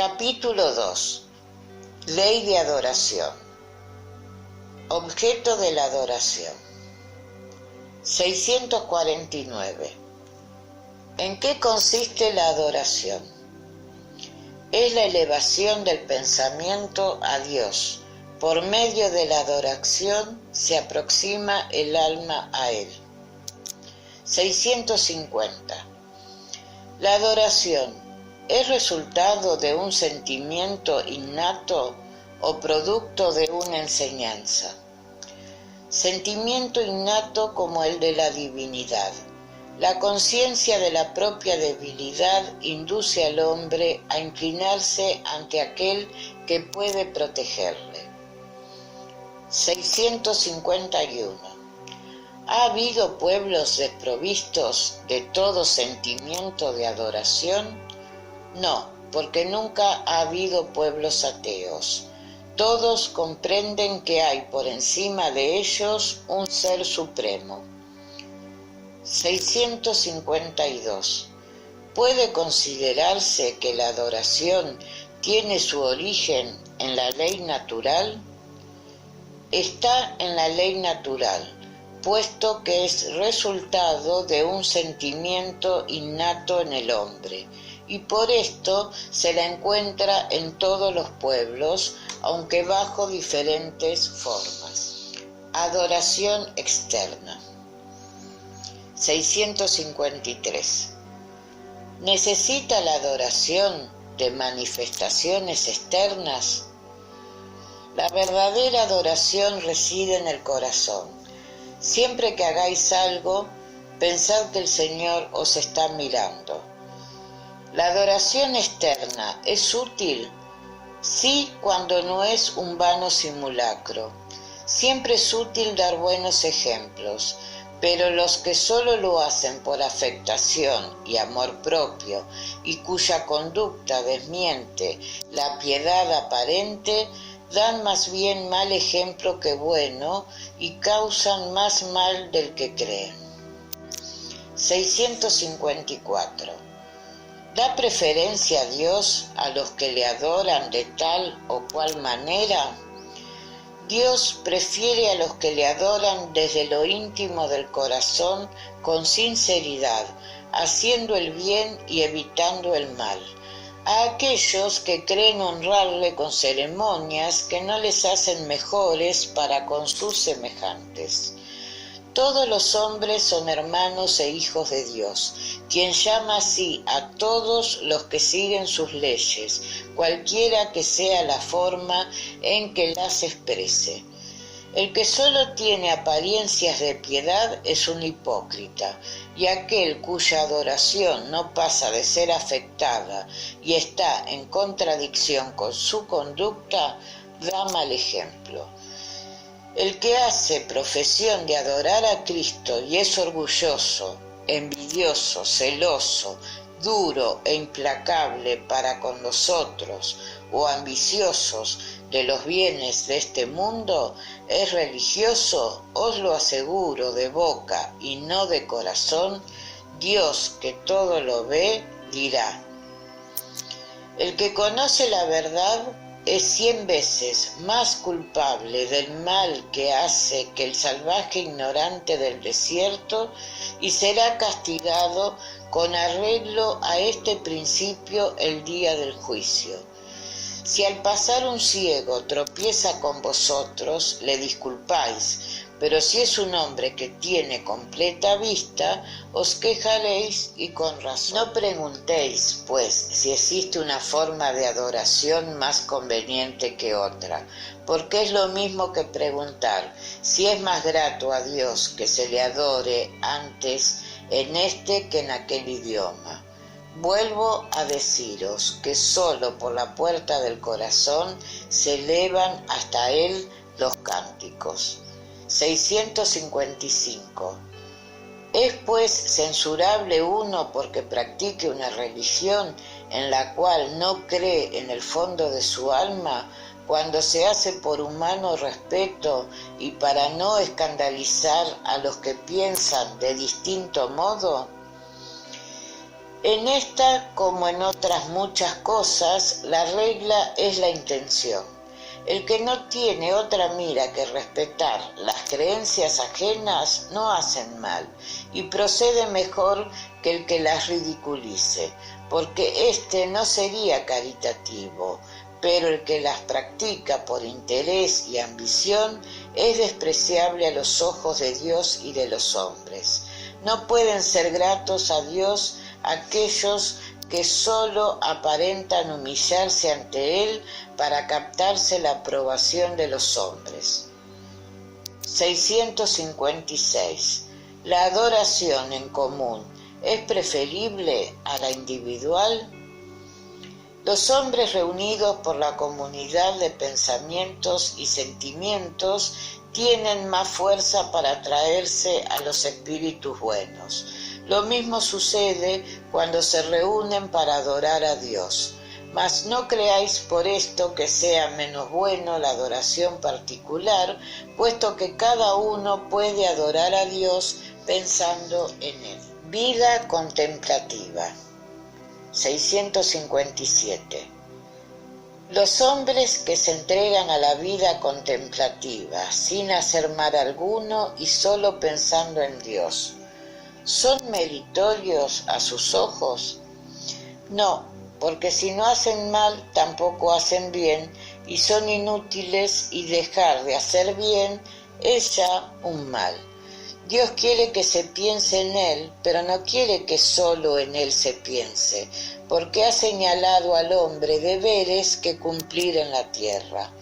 Capítulo 2. Ley de adoración. Objeto de la adoración. 649. ¿En qué consiste la adoración? Es la elevación del pensamiento a Dios. Por medio de la adoración se aproxima el alma a Él. 650. La adoración ¿es resultado de un sentimiento innato o producto de una enseñanza? Sentimiento innato como el de la divinidad. La conciencia de la propia debilidad induce al hombre a inclinarse ante aquel que puede protegerle. 651. ¿Ha habido pueblos desprovistos de todo sentimiento de adoración? No, porque nunca ha habido pueblos ateos. Todos comprenden que hay por encima de ellos un ser supremo. 652. ¿Puede considerarse que la adoración tiene su origen en la ley natural? Está en la ley natural, puesto que es resultado de un sentimiento innato en el hombre, y por esto se la encuentra en todos los pueblos, aunque bajo diferentes formas. Adoración externa. 653. ¿Necesita la adoración de manifestaciones externas? La verdadera adoración reside en el corazón. Siempre que hagáis algo, pensad que el Señor os está mirando. ¿La adoración externa es útil? Sí, cuando no es un vano simulacro. Siempre es útil dar buenos ejemplos, pero los que solo lo hacen por afectación y amor propio y cuya conducta desmiente la piedad aparente, dan más bien mal ejemplo que bueno y causan más mal del que creen. 654. ¿Da preferencia a Dios a los que le adoran de tal o cual manera? Dios prefiere a los que le adoran desde lo íntimo del corazón con sinceridad, haciendo el bien y evitando el mal, a aquellos que creen honrarle con ceremonias que no les hacen mejores para con sus semejantes. Todos los hombres son hermanos e hijos de Dios, quien llama así a todos los que siguen sus leyes, cualquiera que sea la forma en que las exprese. El que solo tiene apariencias de piedad es un hipócrita, y aquel cuya adoración no pasa de ser afectada y está en contradicción con su conducta, da mal ejemplo. El que hace profesión de adorar a Cristo y es orgulloso, envidioso, celoso, duro e implacable para con los otros o ambiciosos de los bienes de este mundo, es religioso, os lo aseguro de boca y no de corazón, Dios que todo lo ve dirá. El que conoce la verdad es 100 veces más culpable del mal que hace que el salvaje ignorante del desierto y será castigado con arreglo a este principio el día del juicio. Si al pasar un ciego tropieza con vosotros, le disculpáis, pero si es un hombre que tiene completa vista, os quejaréis y con razón. No preguntéis, pues, si existe una forma de adoración más conveniente que otra, porque es lo mismo que preguntar si es más grato a Dios que se le adore antes en este que en aquel idioma. Vuelvo a deciros que solo por la puerta del corazón se elevan hasta él los cánticos. 655. ¿Es pues censurable uno porque practique una religión en la cual no cree en el fondo de su alma, cuando se hace por humano respeto y para no escandalizar a los que piensan de distinto modo? En esta, como en otras muchas cosas, la regla es la intención. El que no tiene otra mira que respetar las creencias ajenas no hacen mal y procede mejor que el que las ridiculice, porque éste no sería caritativo, pero el que las practica por interés y ambición es despreciable a los ojos de Dios y de los hombres. No pueden ser gratos a Dios aquellos que sólo aparentan humillarse ante Él para captarse la aprobación de los hombres. 656. ¿La adoración en común es preferible a la individual? Los hombres reunidos por la comunidad de pensamientos y sentimientos tienen más fuerza para atraerse a los espíritus buenos. Lo mismo sucede cuando se reúnen para adorar a Dios. Mas no creáis por esto que sea menos bueno la adoración particular, puesto que cada uno puede adorar a Dios pensando en Él. Vida contemplativa. 657. Los hombres que se entregan a la vida contemplativa, sin hacer mal alguno y solo pensando en Dios, ¿son meritorios a sus ojos? No, porque si no hacen mal, tampoco hacen bien, y son inútiles, y dejar de hacer bien es ya un mal. Dios quiere que se piense en Él, pero no quiere que solo en Él se piense, porque ha señalado al hombre deberes que cumplir en la tierra.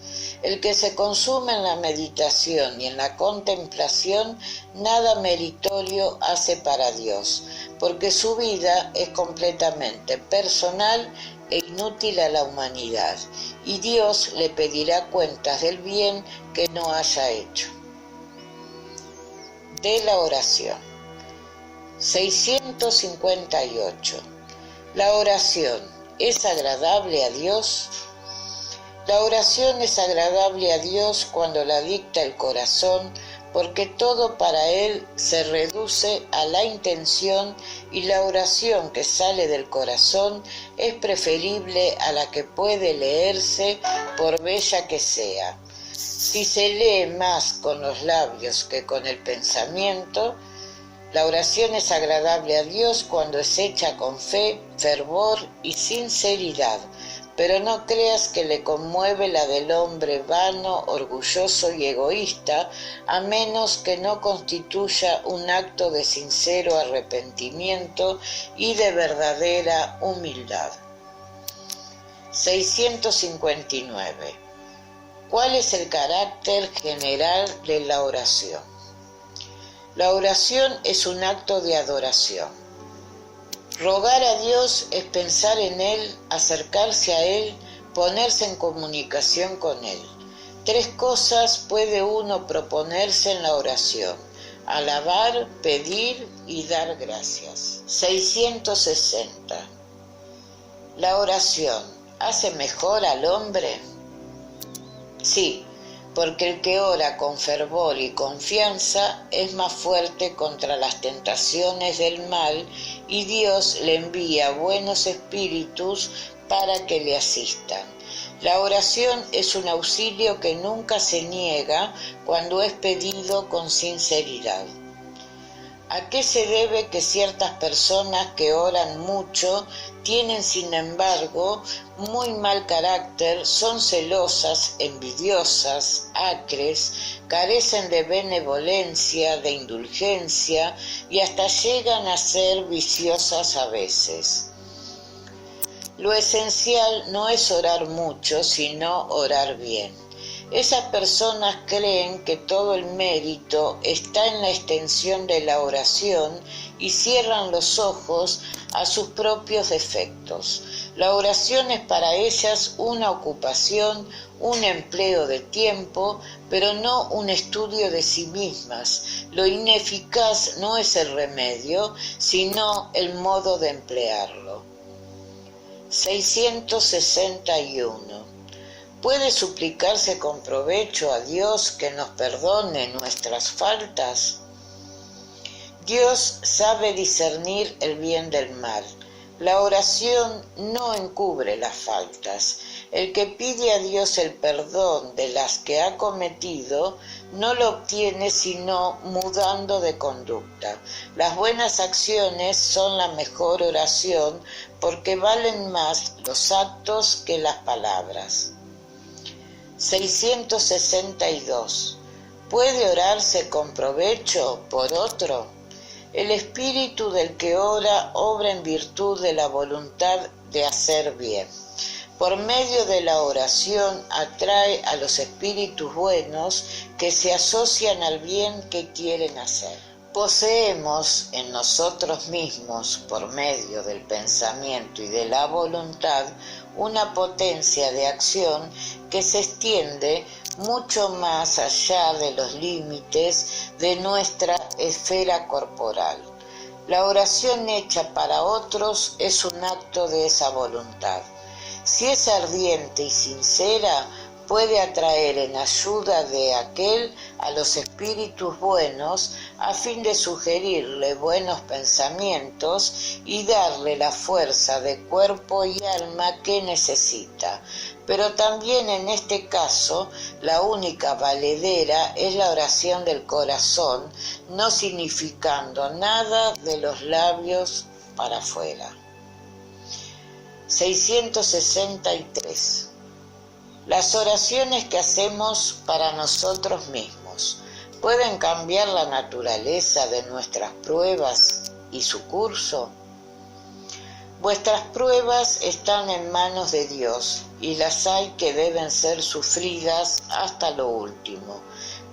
El que se consume en la meditación y en la contemplación, nada meritorio hace para Dios, porque su vida es completamente personal e inútil a la humanidad, y Dios le pedirá cuentas del bien que no haya hecho. De la oración. 658. ¿La oración es agradable a Dios? La oración es agradable a Dios cuando la dicta el corazón, porque todo para Él se reduce a la intención, y la oración que sale del corazón es preferible a la que puede leerse por bella que sea. Si se lee más con los labios que con el pensamiento, la oración es agradable a Dios cuando es hecha con fe, fervor y sinceridad, pero no creas que le conmueve la del hombre vano, orgulloso y egoísta, a menos que no constituya un acto de sincero arrepentimiento y de verdadera humildad. 659. ¿Cuál es el carácter general de la oración? La oración es un acto de adoración. Rogar a Dios es pensar en Él, acercarse a Él, ponerse en comunicación con Él. 3 cosas puede uno proponerse en la oración: alabar, pedir y dar gracias. 660. ¿La oración hace mejor al hombre? Sí, porque el que ora con fervor y confianza es más fuerte contra las tentaciones del mal, y Dios le envía buenos espíritus para que le asistan. La oración es un auxilio que nunca se niega cuando es pedido con sinceridad. ¿A qué se debe que ciertas personas que oran mucho tienen, sin embargo, muy mal carácter, son celosas, envidiosas, acres, carecen de benevolencia, de indulgencia y hasta llegan a ser viciosas a veces? Lo esencial no es orar mucho, sino orar bien. Esas personas creen que todo el mérito está en la extensión de la oración y cierran los ojos a sus propios defectos. La oración es para ellas una ocupación, un empleo de tiempo, pero no un estudio de sí mismas. Lo ineficaz no es el remedio, sino el modo de emplearlo. 661. ¿Puede suplicarse con provecho a Dios que nos perdone nuestras faltas? Dios sabe discernir el bien del mal. La oración no encubre las faltas. El que pide a Dios el perdón de las que ha cometido no lo obtiene sino mudando de conducta. Las buenas acciones son la mejor oración porque valen más los actos que las palabras. 662. ¿Puede orarse con provecho por otro? El espíritu del que ora obra en virtud de la voluntad de hacer bien. Por medio de la oración atrae a los espíritus buenos que se asocian al bien que quieren hacer. Poseemos en nosotros mismos, por medio del pensamiento y de la voluntad, una potencia de acción que se extiende mucho más allá de los límites de nuestra esfera corporal. La oración hecha para otros es un acto de esa voluntad. Si es ardiente y sincera, puede atraer en ayuda de aquel a los espíritus buenos a fin de sugerirle buenos pensamientos y darle la fuerza de cuerpo y alma que necesita. Pero también en este caso, la única valedera es la oración del corazón, no significando nada de los labios para afuera. 663. Las oraciones que hacemos para nosotros mismos pueden cambiar la naturaleza de nuestras pruebas y su curso. Vuestras pruebas están en manos de Dios y las hay que deben ser sufridas hasta lo último.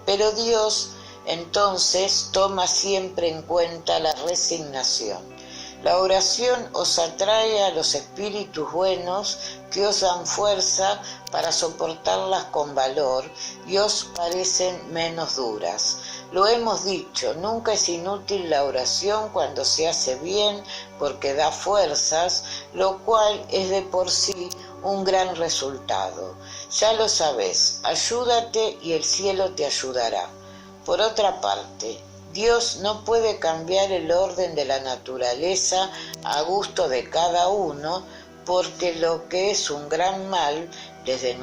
Pero Dios entonces toma siempre en cuenta la resignación. La oración os atrae a los espíritus buenos que os dan fuerza para soportarlas con valor y os parecen menos duras. Lo hemos dicho, nunca es inútil la oración cuando se hace bien porque da fuerzas, lo cual es de por sí un gran resultado. Ya lo sabes, ayúdate y el cielo te ayudará. Por otra parte, Dios no puede cambiar el orden de la naturaleza a gusto de cada uno, porque lo que es un gran mal, desde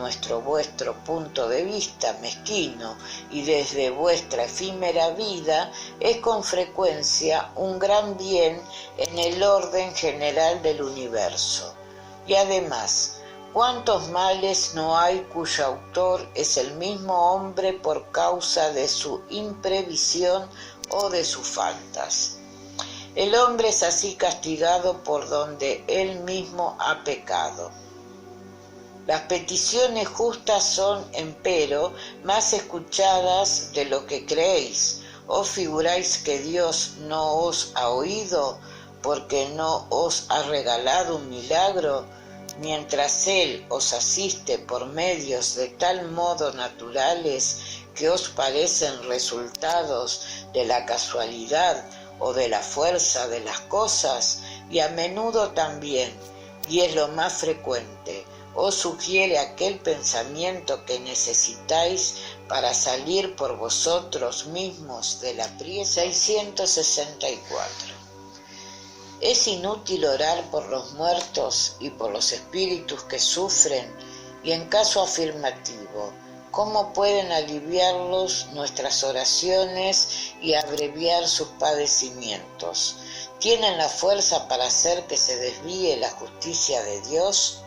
vuestro punto de vista mezquino y desde vuestra efímera vida, es con frecuencia un gran bien en el orden general del universo. Y además, ¿cuántos males no hay cuyo autor es el mismo hombre por causa de su imprevisión o de sus faltas? El hombre es así castigado por donde él mismo ha pecado. Las peticiones justas son, empero, más escuchadas de lo que creéis. ¿Os figuráis que Dios no os ha oído porque no os ha regalado un milagro, mientras Él os asiste por medios de tal modo naturales que os parecen resultados de la casualidad o de la fuerza de las cosas? Y a menudo también, y es lo más frecuente, os sugiere aquel pensamiento que necesitáis para salir por vosotros mismos de la priesa. 664. Es inútil orar por los muertos y por los espíritus que sufren, y en caso afirmativo, ¿cómo pueden aliviarlos nuestras oraciones y abreviar sus padecimientos? ¿Tienen la fuerza para hacer que se desvíe la justicia de Dios?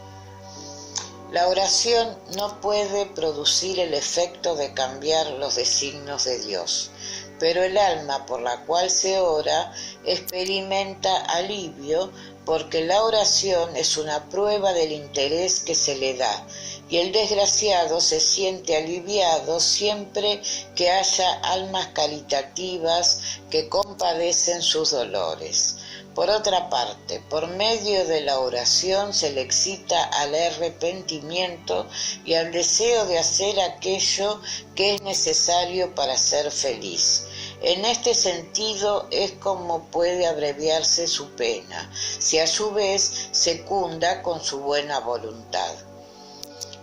La oración no puede producir el efecto de cambiar los designios de Dios, pero el alma por la cual se ora experimenta alivio porque la oración es una prueba del interés que se le da, y el desgraciado se siente aliviado siempre que haya almas caritativas que compadecen sus dolores. Por otra parte, por medio de la oración se le excita al arrepentimiento y al deseo de hacer aquello que es necesario para ser feliz. En este sentido es como puede abreviarse su pena, si a su vez secunda con su buena voluntad.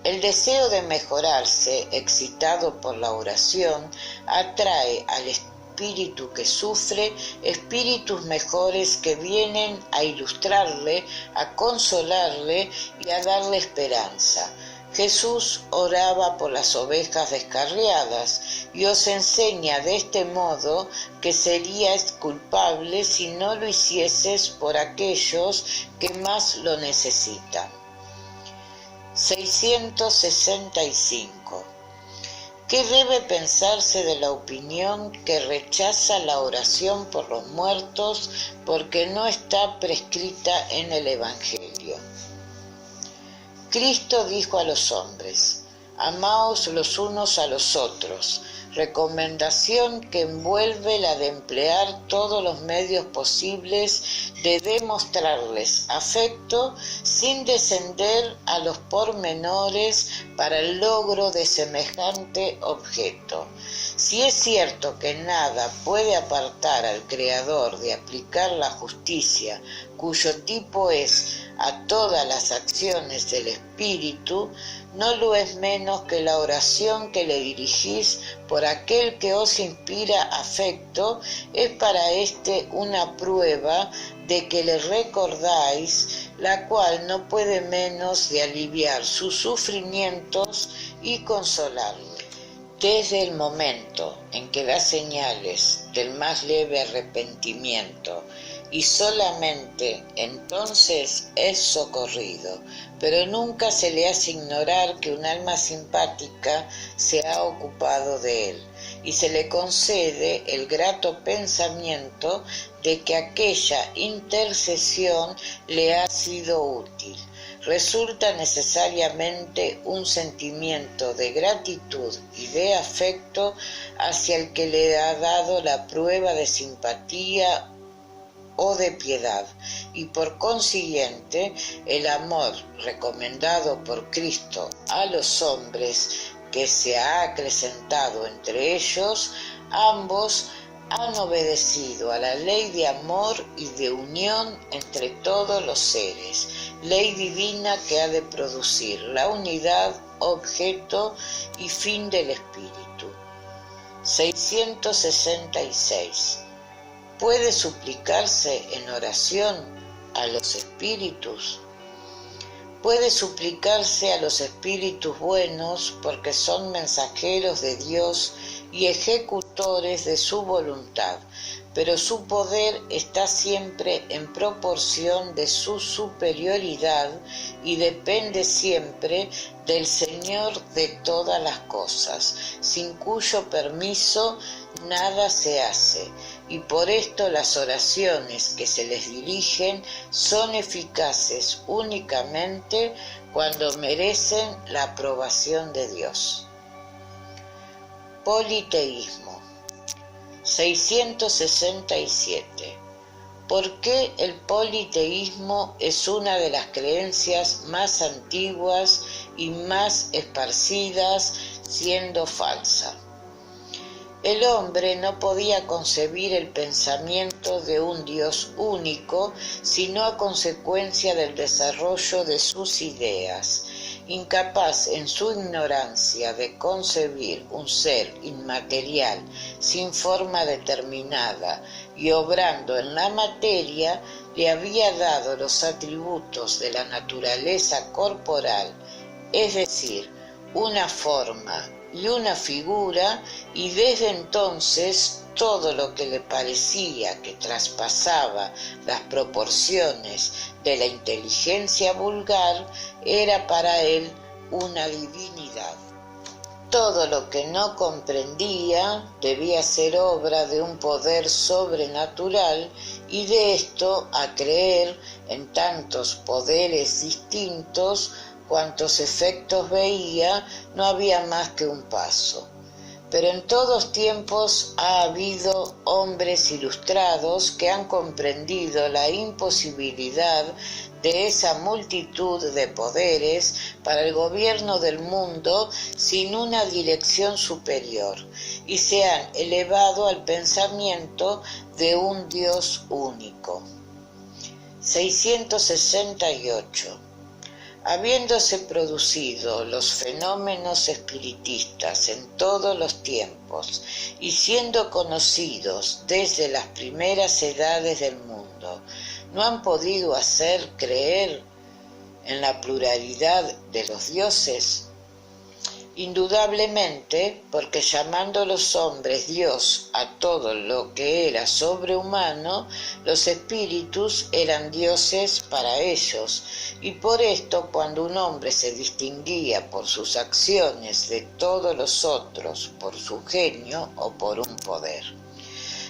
El deseo de mejorarse, excitado por la oración, atrae al espíritu que sufre, espíritus mejores que vienen a ilustrarle, a consolarle y a darle esperanza. Jesús oraba por las ovejas descarriadas y os enseña de este modo que seríais culpable si no lo hicieses por aquellos que más lo necesitan. 665. ¿Qué debe pensarse de la opinión que rechaza la oración por los muertos porque no está prescrita en el Evangelio? Cristo dijo a los hombres: amaos los unos a los otros, recomendación que envuelve la de emplear todos los medios posibles de demostrarles afecto sin descender a los pormenores para el logro de semejante objeto. Si es cierto que nada puede apartar al Creador de aplicar la justicia, cuyo tipo es a todas las acciones del Espíritu, no lo es menos que la oración que le dirigís por aquel que os inspira afecto es para éste una prueba de que le recordáis, la cual no puede menos de aliviar sus sufrimientos y consolarle. Desde el momento en que da señales del más leve arrepentimiento, y solamente entonces es socorrido, pero nunca se le hace ignorar que un alma simpática se ha ocupado de él, y se le concede el grato pensamiento de que aquella intercesión le ha sido útil. Resulta necesariamente un sentimiento de gratitud y de afecto hacia el que le ha dado la prueba de simpatía o de piedad, y por consiguiente el amor recomendado por Cristo a los hombres que se ha acrecentado entre ellos, ambos han obedecido a la ley de amor y de unión entre todos los seres, ley divina que ha de producir la unidad, objeto y fin del espíritu. 666. ¿Puede suplicarse en oración a los espíritus? Puede suplicarse a los espíritus buenos porque son mensajeros de Dios y ejecutores de su voluntad, pero su poder está siempre en proporción de su superioridad y depende siempre del Señor de todas las cosas, sin cuyo permiso nada se hace, y por esto las oraciones que se les dirigen son eficaces únicamente cuando merecen la aprobación de Dios. Politeísmo. 667. ¿Por qué el politeísmo es una de las creencias más antiguas y más esparcidas, siendo falsa? El hombre no podía concebir el pensamiento de un Dios único, sino a consecuencia del desarrollo de sus ideas. Incapaz en su ignorancia de concebir un ser inmaterial sin forma determinada y obrando en la materia, le había dado los atributos de la naturaleza corporal, es decir, una forma y una figura, y desde entonces todo lo que le parecía que traspasaba las proporciones de la inteligencia vulgar era para él una divinidad. Todo lo que no comprendía debía ser obra de un poder sobrenatural, y de esto a creer en tantos poderes distintos cuantos efectos veía, no había más que un paso. Pero en todos tiempos ha habido hombres ilustrados que han comprendido la imposibilidad de esa multitud de poderes para el gobierno del mundo sin una dirección superior, y se han elevado al pensamiento de un Dios único. 668. Habiéndose producido los fenómenos espiritistas en todos los tiempos y siendo conocidos desde las primeras edades del mundo, ¿no han podido hacer creer en la pluralidad de los dioses? Indudablemente, porque llamando los hombres Dios a todo lo que era sobrehumano, los espíritus eran dioses para ellos, y por esto cuando un hombre se distinguía por sus acciones de todos los otros, por su genio o por un poder.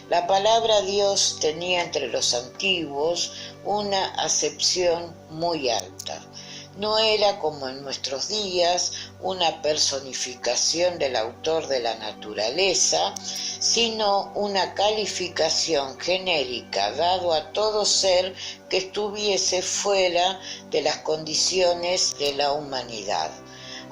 La palabra Dios tenía entre los antiguos una acepción muy alta. No era como en nuestros días una personificación del autor de la naturaleza, sino una calificación genérica dado a todo ser que estuviese fuera de las condiciones de la humanidad.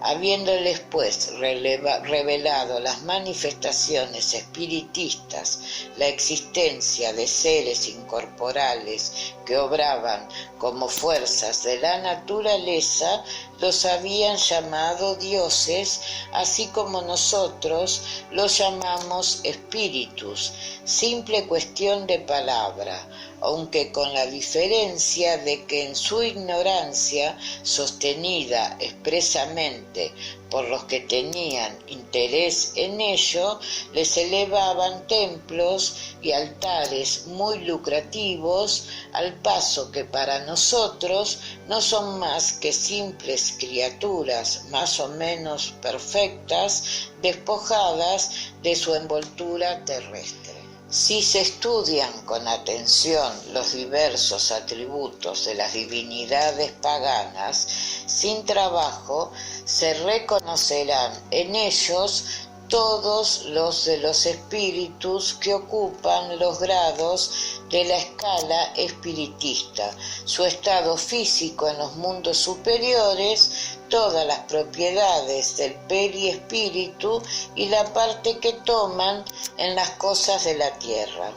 Habiéndoles pues revelado las manifestaciones espiritistas, la existencia de seres incorporales que obraban como fuerzas de la naturaleza, los habían llamado dioses, así como nosotros los llamamos espíritus, simple cuestión de palabra, aunque con la diferencia de que en su ignorancia, sostenida expresamente por los que tenían interés en ello, les elevaban templos y altares muy lucrativos, al paso que para nosotros no son más que simples criaturas más o menos perfectas, despojadas de su envoltura terrestre. Si se estudian con atención los diversos atributos de las divinidades paganas, sin trabajo, se reconocerán en ellos todos los de los espíritus que ocupan los grados de la escala espiritista, su estado físico en los mundos superiores, todas las propiedades del periespíritu y la parte que toman en las cosas de la tierra.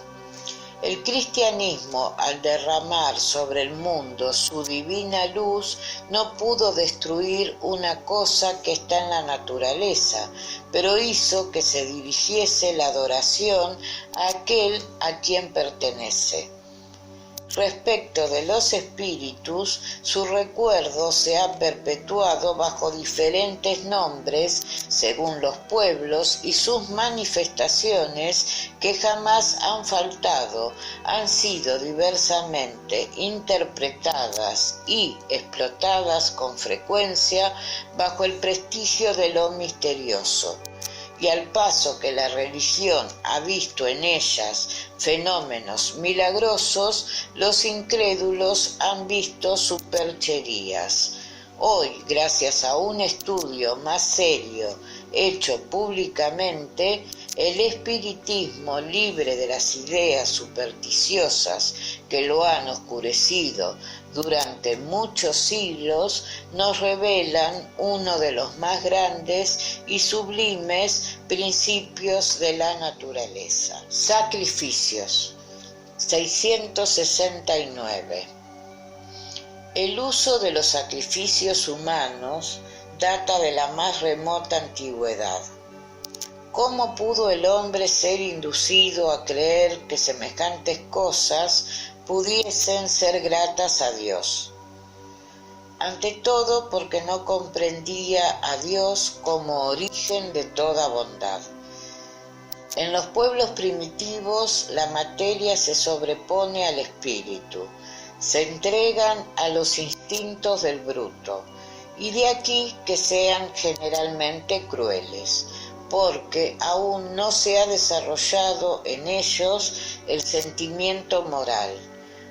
El cristianismo, al derramar sobre el mundo su divina luz, no pudo destruir una cosa que está en la naturaleza, pero hizo que se dirigiese la adoración a aquel a quien pertenece. Respecto de los espíritus, su recuerdo se ha perpetuado bajo diferentes nombres según los pueblos y sus manifestaciones que jamás han faltado, han sido diversamente interpretadas y explotadas con frecuencia bajo el prestigio de lo misterioso. Y al paso que la religión ha visto en ellas fenómenos milagrosos, los incrédulos han visto supercherías. Hoy, gracias a un estudio más serio hecho públicamente, el espiritismo, libre de las ideas supersticiosas que lo han oscurecido durante muchos siglos, nos revelan uno de los más grandes y sublimes principios de la naturaleza. Sacrificios. 669. El uso de los sacrificios humanos data de la más remota antigüedad. ¿Cómo pudo el hombre ser inducido a creer que semejantes cosas pudiesen ser gratas a Dios? Ante todo porque no comprendía a Dios como origen de toda bondad. En los pueblos primitivos la materia se sobrepone al espíritu, se entregan a los instintos del bruto, y de aquí que sean generalmente crueles, porque aún no se ha desarrollado en ellos el sentimiento moral.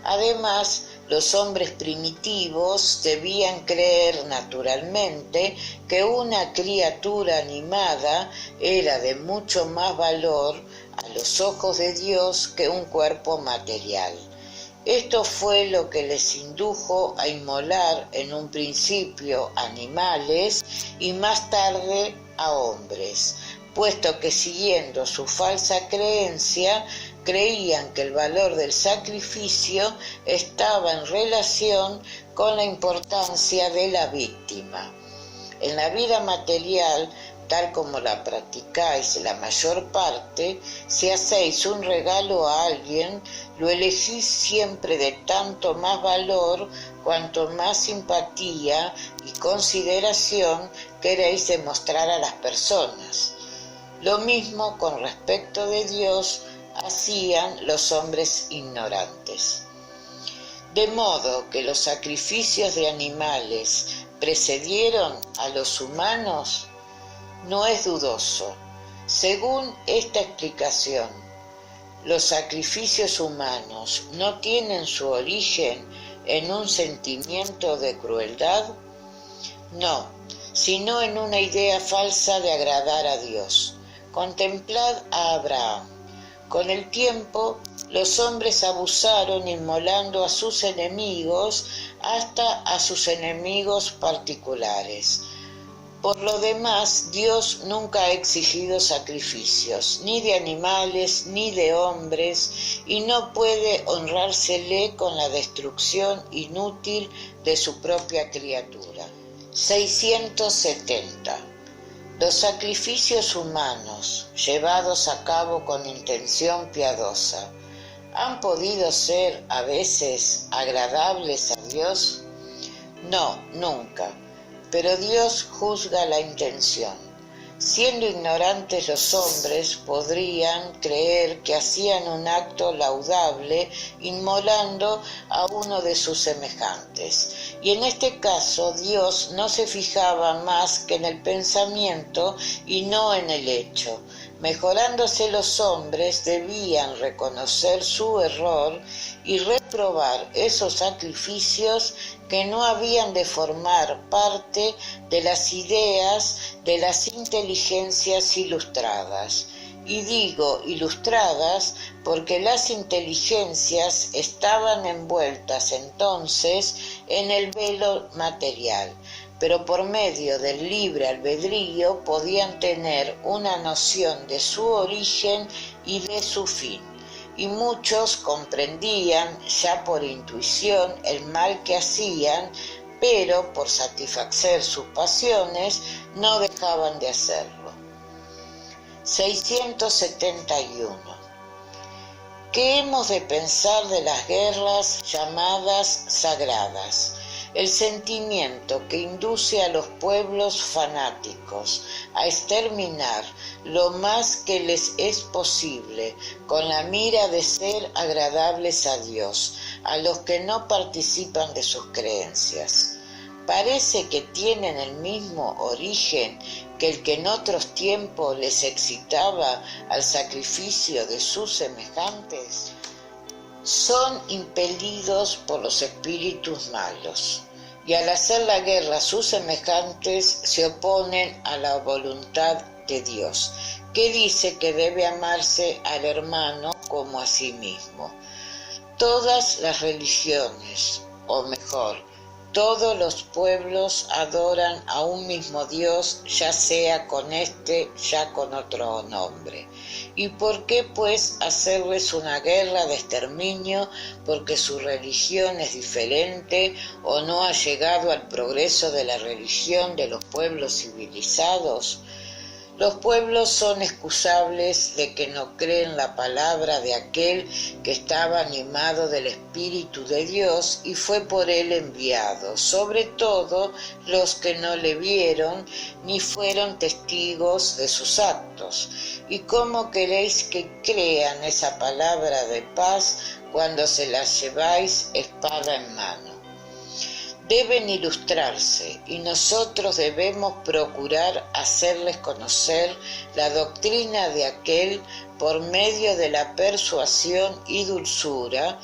Además, los hombres primitivos debían creer naturalmente que una criatura animada era de mucho más valor a los ojos de Dios que un cuerpo material. Esto fue lo que les indujo a inmolar en un principio animales y más tarde a hombres, puesto que siguiendo su falsa creencia, creían que el valor del sacrificio estaba en relación con la importancia de la víctima. En la vida material, tal como la practicáis la mayor parte, si hacéis un regalo a alguien, lo elegís siempre de tanto más valor cuanto más simpatía y consideración queréis demostrar a las personas. Lo mismo con respecto de Dios hacían los hombres ignorantes. De modo que los sacrificios de animales precedieron a los humanos, no es dudoso. Según esta explicación, los sacrificios humanos no tienen su origen en un sentimiento de crueldad, no, sino en una idea falsa de agradar a Dios. Contemplad a Abraham. Con el tiempo, los hombres abusaron inmolando a sus enemigos hasta a sus enemigos particulares. Por lo demás, Dios nunca ha exigido sacrificios, ni de animales, ni de hombres, y no puede honrársele con la destrucción inútil de su propia criatura. 670. Los sacrificios humanos, llevados a cabo con intención piadosa, ¿han podido ser a veces agradables a Dios? No, nunca. Pero Dios juzga la intención. Siendo ignorantes los hombres, podrían creer que hacían un acto laudable inmolando a uno de sus semejantes. Y en este caso Dios no se fijaba más que en el pensamiento y no en el hecho. Mejorándose los hombres, debían reconocer su error y reprobar esos sacrificios que no habían de formar parte de las ideas de las inteligencias ilustradas. Y digo ilustradas porque las inteligencias estaban envueltas entonces en el velo material, pero por medio del libre albedrío podían tener una noción de su origen y de su fin. Y muchos comprendían ya por intuición el mal que hacían, pero por satisfacer sus pasiones no dejaban de hacerlo. 671. ¿Qué hemos de pensar de las guerras llamadas sagradas? El sentimiento que induce a los pueblos fanáticos a exterminar lo más que les es posible con la mira de ser agradables a Dios, a los que no participan de sus creencias. Parece que tienen el mismo origen que el que en otros tiempos les excitaba al sacrificio de sus semejantes. Son impelidos por los espíritus malos, y al hacer la guerra sus semejantes se oponen a la voluntad de Dios, que dice que debe amarse al hermano como a sí mismo. Todas las religiones, o mejor, todos los pueblos adoran a un mismo Dios, ya sea con este, ya con otro nombre. ¿Y por qué, pues, hacerles una guerra de exterminio porque su religión es diferente o no ha llegado al progreso de la religión de los pueblos civilizados? Los pueblos son excusables de que no creen la palabra de aquel que estaba animado del Espíritu de Dios y fue por él enviado, sobre todo los que no le vieron ni fueron testigos de sus actos. ¿Y cómo queréis que crean esa palabra de paz cuando se la lleváis espada en mano? Deben ilustrarse y nosotros debemos procurar hacerles conocer la doctrina de aquel por medio de la persuasión y dulzura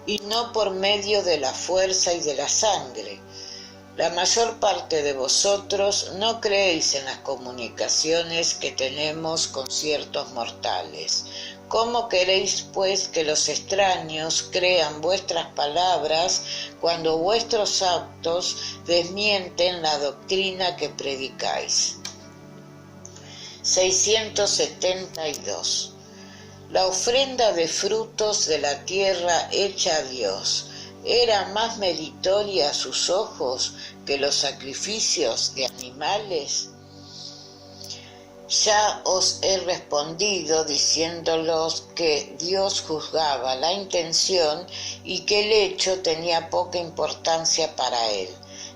y no por medio de la fuerza y de la sangre. La mayor parte de vosotros no creéis en las comunicaciones que tenemos con ciertos mortales. ¿Cómo queréis, pues, que los extraños crean vuestras palabras cuando vuestros actos desmienten la doctrina que predicáis? 672. La ofrenda de frutos de la tierra hecha a Dios, ¿Era más meritoria a sus ojos que los sacrificios de animales? Ya os he respondido diciéndolos que Dios juzgaba la intención y que el hecho tenía poca importancia para él.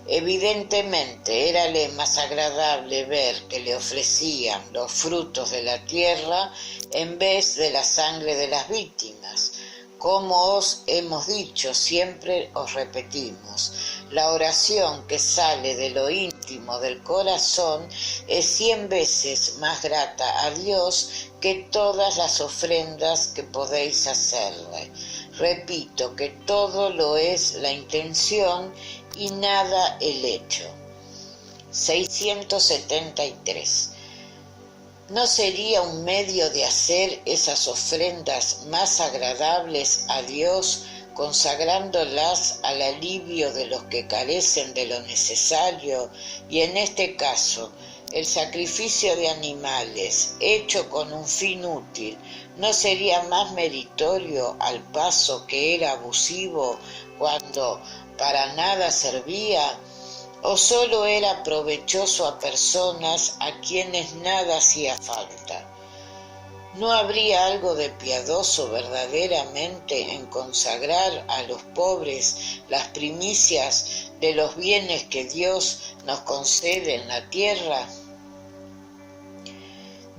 Evidentemente, érale más agradable ver que le ofrecían los frutos de la tierra en vez de la sangre de las víctimas. Como os hemos dicho, siempre os repetimos, la oración que sale de lo íntimo del corazón es 100 veces más grata a Dios que todas las ofrendas que podéis hacerle. Repito que todo lo es la intención y nada el hecho. 673. ¿No sería un medio de hacer esas ofrendas más agradables a Dios, consagrándolas al alivio de los que carecen de lo necesario, y en este caso, el sacrificio de animales hecho con un fin útil, no sería más meritorio al paso que era abusivo cuando para nada servía? ¿O solo era provechoso a personas a quienes nada hacía falta? ¿No habría algo de piadoso verdaderamente en consagrar a los pobres las primicias de los bienes que Dios nos concede en la tierra?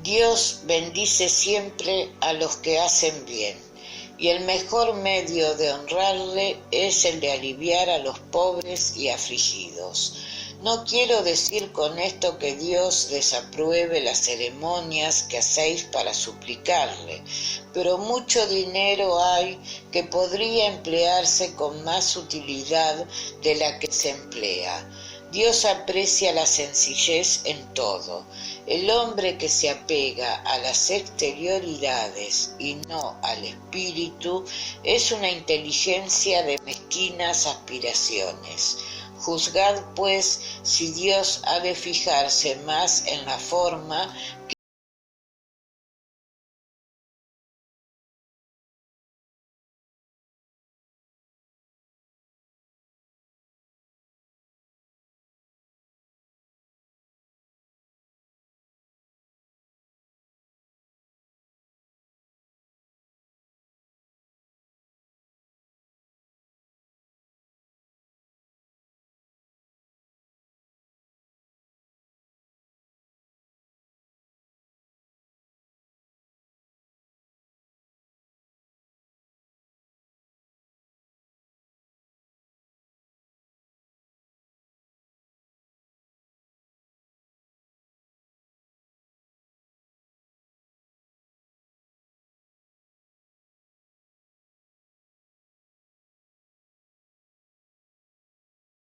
Dios bendice siempre a los que hacen bien, y el mejor medio de honrarle es el de aliviar a los pobres y afligidos. No quiero decir con esto que Dios desapruebe las ceremonias que hacéis para suplicarle, pero mucho dinero hay que podría emplearse con más utilidad de la que se emplea. Dios aprecia la sencillez en todo. El hombre que se apega a las exterioridades y no al espíritu es una inteligencia de mezquinas aspiraciones. Juzgad, pues, si Dios ha de fijarse más en la forma